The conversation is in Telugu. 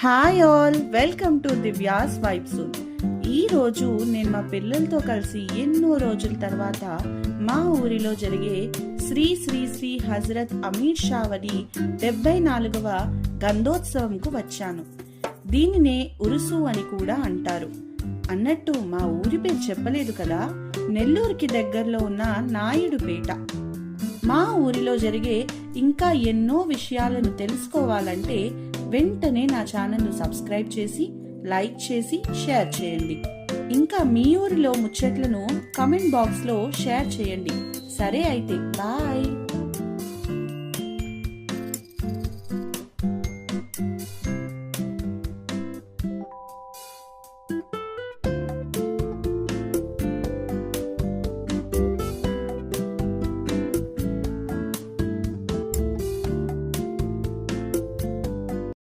Hi all, welcome to Divya's vibes. ఈరోజు నేను మా పిల్లలతో కలిసి ఎన్నో రోజుల తర్వాత మా ఊరిలో జరిగే శ్రీ శ్రీ శ్రీ హజరత్ అమీర్ షా వలి 74వ గంధోత్సవంకు వచ్చాను. దీనినే ఉరుసు అని కూడా అంటారు. అన్నట్టు మా ఊరి పేరు చెప్పలేదు కదా, నెల్లూరుకి దగ్గరలో ఉన్న నాయుడుపేట. మా ఊరిలో జరిగే ఇంకా ఎన్నో విషయాలను తెలుసుకోవాలంటే వెంటనే నా ఛానల్ను సబ్స్క్రైబ్ చేసి, లైక్ చేసి, షేర్ చేయండి. ఇంకా మీ ఊరిలో ముచ్చట్లను కమెంట్ బాక్స్లో షేర్ చేయండి. సరే అయితే, బాయ్.